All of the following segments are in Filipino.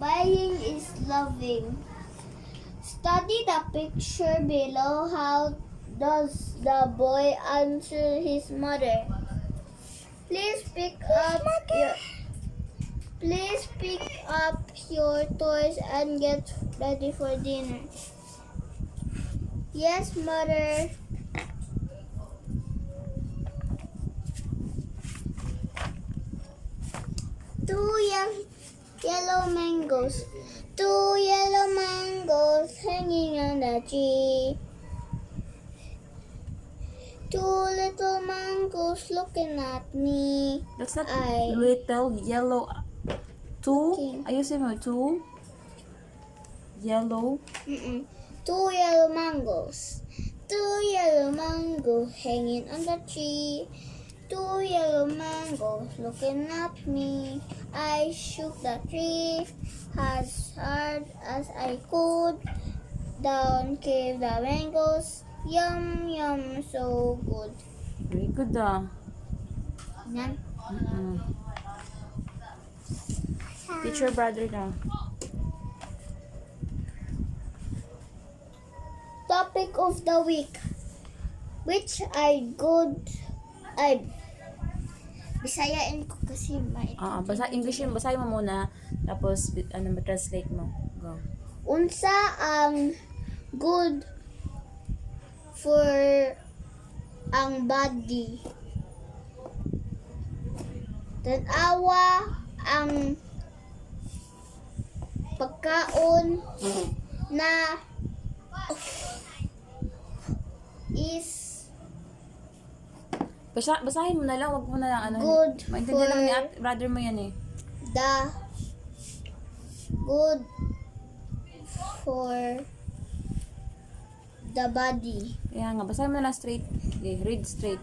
Buying is loving. Study the picture below. How does the boy answer his mother? Please pick up your toys and get ready for dinner. Yes, mother. Yellow mangoes. 2 yellow mangoes hanging on the tree. 2 little mangoes looking at me. That's not little yellow. 2? Okay. Ayusin mo. 2 yellow. 2 yellow mangoes. 2 yellow mangoes hanging on the tree. 2 yellow mangoes looking at me. I shook the tree as hard as I could. Down came the mangoes. Yum, yum, so good. Very good Yan. Teach your brother now. Topic of the week. Which Bisayain ko kasi may Basa English yun. Basahin mo muna. Tapos, translate mo. Go. unsa ang good for ang body. Tanawa ang pagkaon na is Basahin mo na lang. Wag mo na lang. good Maintindihan for naman ni brother mo yan eh. good for the body. Kaya nga, basahin mo na lang straight. Okay, read straight.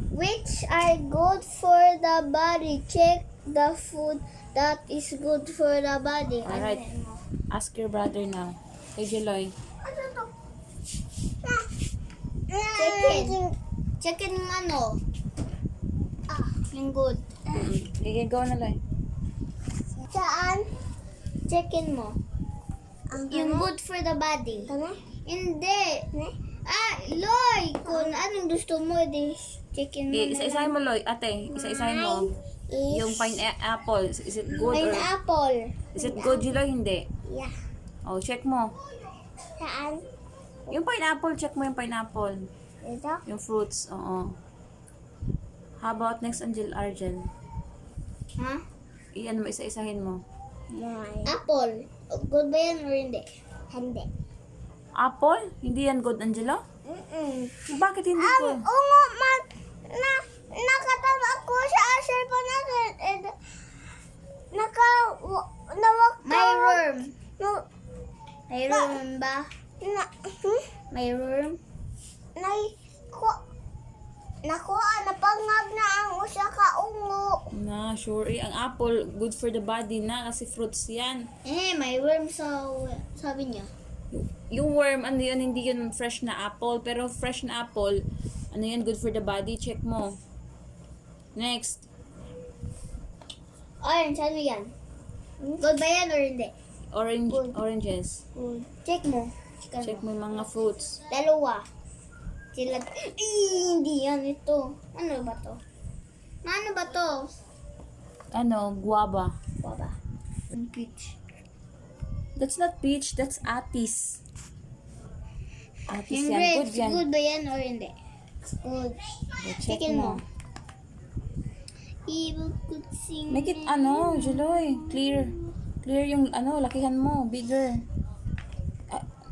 Which are good for the body. Check the food that is good for the body. Alright. Ask your brother now. Hey, Jeloy. Chicken ng ano? Yung good. Sige, go na lang. Saan? Chicken mo. Yung good for the body. Hindi. Loy! Kung anong gusto mo, di chicken mo. Isa-isahin mo, Loy. Ate, isa-isahin mo. Yung pineapple. Is it good or... Pineapple. Is it good, Jeloy? Hindi. Yeah. Oh, check mo. Saan? Yung pineapple, check mo yung pineapple. Ito? Yung fruits, oo. How about next, Argel? Ha? Iyan mo, isa-isahin mo. Apple. Good ba yan or hindi? Hindi. Apple? Hindi yan good, Angelo? Bakit hindi good? Nakatama ko sa cellphone natin. May worm. May worm ba? May worm? Napangag na ang usa ka ungo. Na, sure. Ang apple, good for the body na kasi fruits yan. May worm sabi niya. Yung worm, ano yun, hindi yun fresh na apple. Pero fresh na apple, ano yan, good for the body. Check mo. Next. Orange, ano yan? Good ba yan or hindi? Oranges. Good. Check mo. Check mo yung mga fruits. Dalawa. Hindi yan ito. Ano ba to? Ano, guava. Baba. Peach. That's not peach, that's atis. Atis Yung yan, grapes, good yan. good ba yan or hindi? Good. Okay, check Checkin mo. Evil could sing. Make it, Juloy, clear. Clear yung, lakihan mo, bigger.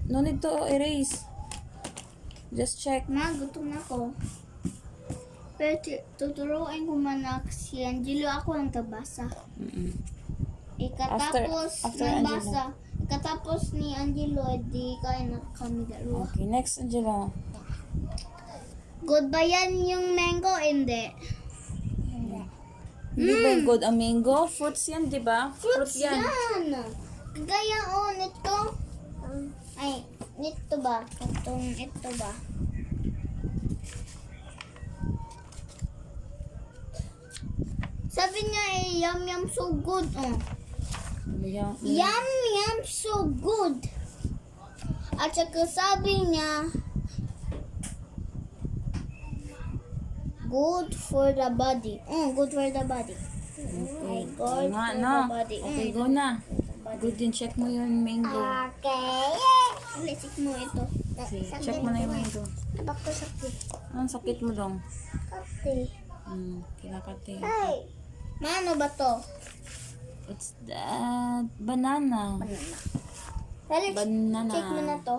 No need to erase. Just check. Gutom na ako. Pero tuturuan ko man si Angelo. Ako ang tabasa. Ikatapos After ng Angelo. basa. Ikatapos ni Angelo, di kaya na kami dalawa. Okay, next, Angelo. Good ba yan yung mango? Hindi. Hindi ba yung good ang mango? Fruits yan, di ba? Fruits yan. Gaya nito. Ay, nito ba? Katong ito ba? Sabi niya yum yum so good. Yum, so good. At saka sabi niya, good for the body. Good for the body. Okay. Good Nga, for no. the body. Okay, go na. Good din. Check mo yung mango. Okay. Check mo ito. Okay, check mo na yung mango. Bak ko sakit. Ang sakit mo dong. Kati. Kinakate. Hey. Mano ba to? It's that banana. Alex, Banana. check mo na to.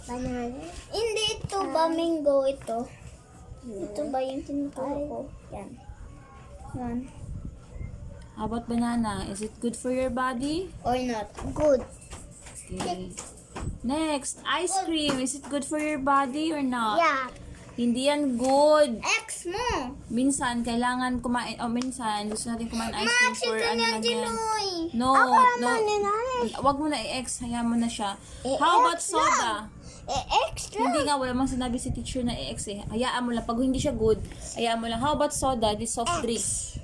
Banana. Hindi ito ba mango ito? Ito ba yung tinuturo ko? Yan. Yan. How about banana? Is it good for your body? Or not? Good. Okay. Next, ice cream. Is it good for your body or not? Yeah. Hindi yan good. X mo. Minsan, kailangan kumain, minsan, gusto natin kumain ice cream Max, for ito ano niya lang yan. Ginoy. No, no. Wag mo na i-X, hayaan mo na siya. How about soda? Extra. Hindi nga, wala mang sinabi si teacher na i-X eh. Hayaan mo lang, pag hindi siya good, hayaan mo lang. How about soda? This soft drinks.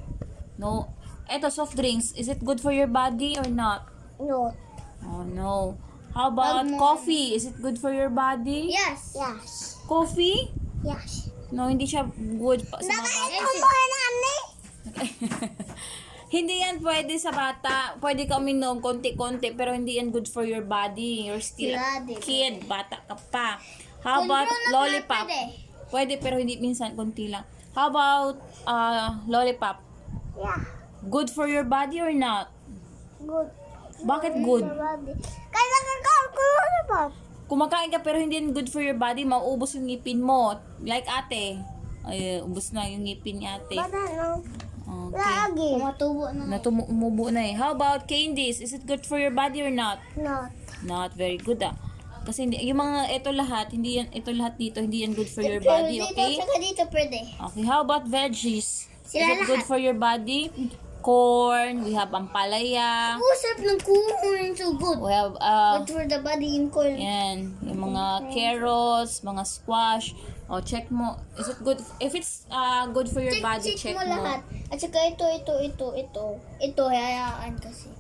No. Eto, soft drinks. Is it good for your body or not? No. Oh, no. How about coffee? Is it good for your body? Yes. Yes. Coffee? Yes. No, hindi siya good sa mga bata. Hindi yan pwede sa bata. Pwede ka uminom konti-konti pero hindi yan good for your body. You're still a kid. Bata ka pa. How about lollipop? Pwede pero hindi minsan konti lang. How about lollipop? Yeah. Good for your body or not? Good. Bakit good? Kaya lollipop. Kumakain ka pero hindi yan good for your body, mauubos yung ngipin mo. Like ate. Ay, ubos na yung ngipin ni ate. Okay. Lagi. Tumatubo na. Natumubo na eh. How about candies? Is it good for your body or not? Not. Not very good Kasi hindi, yung mga ito lahat dito, hindi yan good for your body, okay? Saka dito pwede. Okay, how about veggies? Is Sila it good lahat. for your body? Corn, we have ampalaya, Usap ng corn, so good. we have, Good for the body yung corn. yan, yung mga carrots, mga squash. O, check mo. Is it good? If it's good for your body, check mo mo. lahat. At saka ito. Ito, hayaan kasi.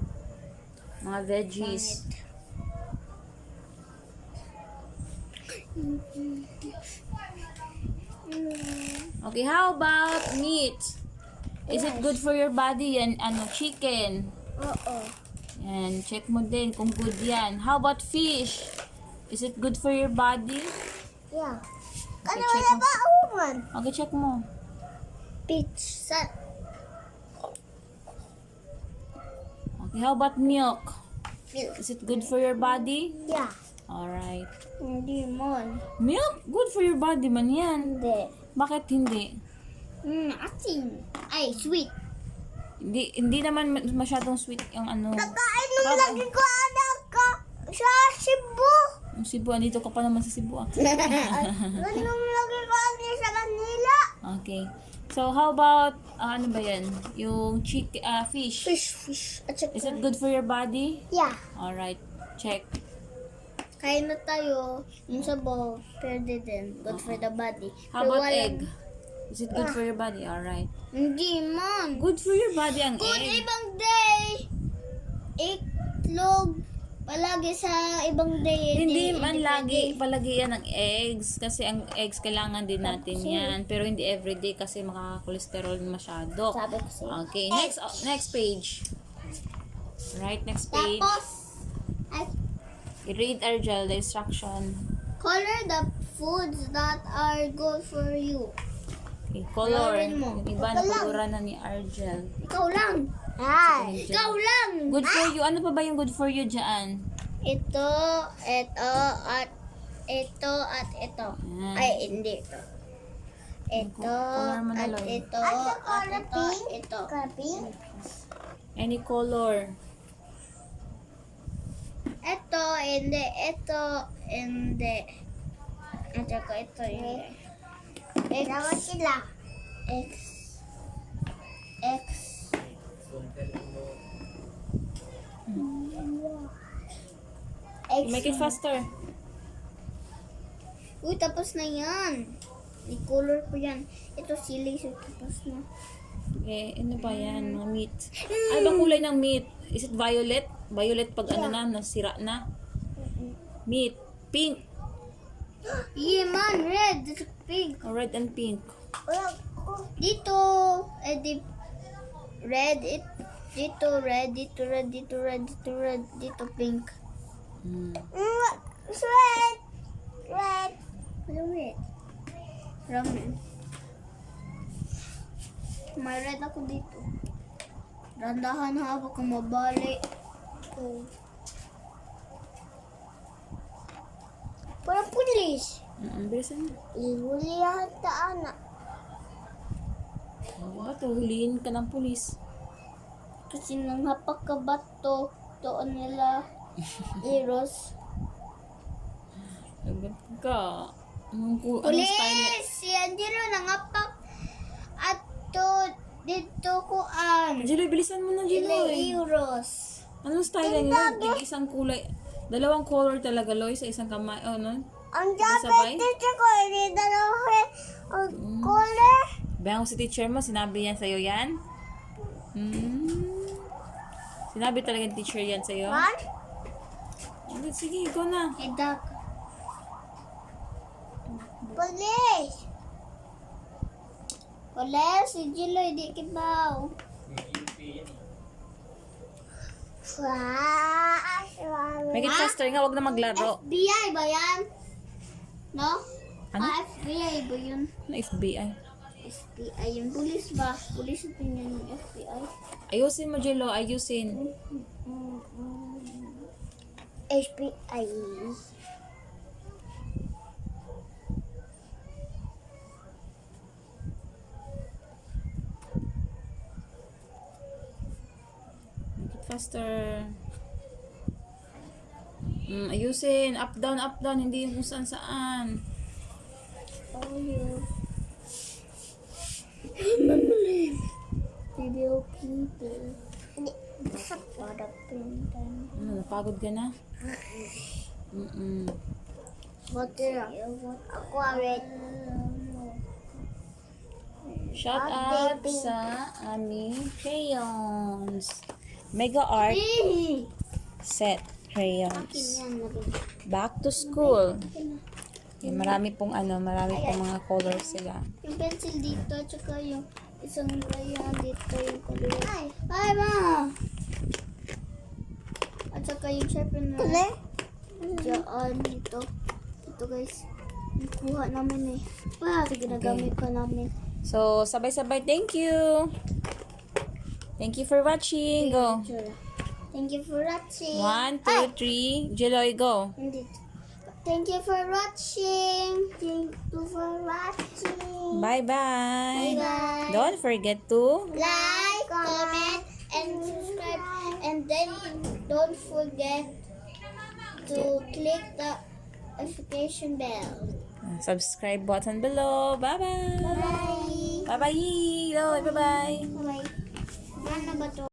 Mga veggies. Okay, how about meat? Is it good for your body? Yan, chicken. Oo. Yan, check mo din kung good yan. How about fish? Is it good for your body? Yeah. Okay, Ano check wala mo. ba uman? Okay, check mo. Peach. Okay, how about milk? Is it good for your body? Yeah. Alright. Hindi man. Milk? Good for your body man yan. Hindi. Bakit hindi? Asin. Ay, sweet. Hindi naman masyadong sweet yung Nakain naman lagi ko anak ka sa Cebu. Yung Cebu, andito ka pa naman sa Cebu Ganun lagi ko ani sa Manila. Okay. So, how about, ano ba yan? Yung fish. Fish. At saka, Is it good for your body? yeah. Alright. Check. Kain na tayo. Yung sabaw, pwede din. Good for the body. How Pero about walang- egg? Is it good for your body? Alright. Hindi man. Good for your body ang Good egg. ibang day. Itlog. Palagi sa ibang day. Hindi man palagi yan ang eggs. Kasi ang eggs, kailangan din natin yan. Pero hindi everyday kasi makaka-cholesterol masyado. Sabi ko sa'yo. Okay, next page. Right, next page. Tapos, I-read Argel, the instruction. color the foods that are good for you. Okay, color. Colorin mo. Yung iba, napagura na ni Argel. Ikaw lang. Ay. Ikaw lang. Good for you. Ano pa ba yung good for you dyan? Ito, at ito. Yan. Ay, hindi ito. Ito, Color mo na, at Loy. ito, at ito. Any color. Ito, hindi. Ito, hindi. At saka ito, hindi. Dapat sila. X. Make it faster. Uy, tapos na yan. I-color ko yan. Ito sili, so tapos na. Okay, ano ba yan? Mga meat. Ano ba kulay ng meat? Is it violet? Violet pag ano na, nasira na. Meat. Pink. Yeah, man, red. It's pink. Oh, red and pink. Dito, red. Dito red, dito red, dito red, dito red, dito pink. It's red. Red. Ano red? Ramen. May red ako dito. Dandahan ha, baka mabali. Oh. Parang pulis. Bilisan mo. Ihulihan ta anak. Ba't huliin ka ng pulis? Kasi nang hapak ka bato, doon nila Eros. Lagat ka. Anong style? Pulis! Yan dito nang hapak. At dito ko Jiloy, bilisan mo na, Jiloy. Eros. Anong style yan? Yung isang kulay. Dalawang color talaga, Loy, sa isang kamay. Oh, no? Ang Sabay? dapat dito ko, hindi dalawa color. Bayang si teacher mo, sinabi yan sa'yo yan? Sinabi talaga yung teacher yan sa'yo? What? Okay, sige, go na. Hedak. Pulis! Pulis, si Jiloy, di kibaw. Make it faster nga, wag na maglaro. FBI ba yan? No? Ano? FBI ba yun? Ano FBI? FBI yun. Pulis ba? Pulis din yun yung FBI. Ayusin mo, Jilo, ayusin. FBI. Make it faster. Ayusin. Up, down, hindi yung kung saan saan. Oh, yeah. Video people. Para pintan. Napagod ka na? Water. Ako awit. Shout out sa aming crayons. Mega Art Set crayons. Back to school. Okay, marami pong mga colors sila. Yung pencil dito, tsaka yung isang crayon dito yung kaliwa. Ay, ma! At saka yung sharpener. Diyan, dito. Ito guys. Nakuha namin eh. Kasi ginagamit ko namin. So, sabay-sabay, thank you. Thank you for watching. Go. Thank you for watching. 1, 2, 3. Jeloy, go. Hindi. Thank you for watching. Thank you for watching. Bye-bye. Bye-bye. Don't forget to Like, comment, and subscribe. And then don't forget to click the notification bell. subscribe button below. Bye-bye. Bye. Bye-bye. Bye-bye. Bye. Ano ba to?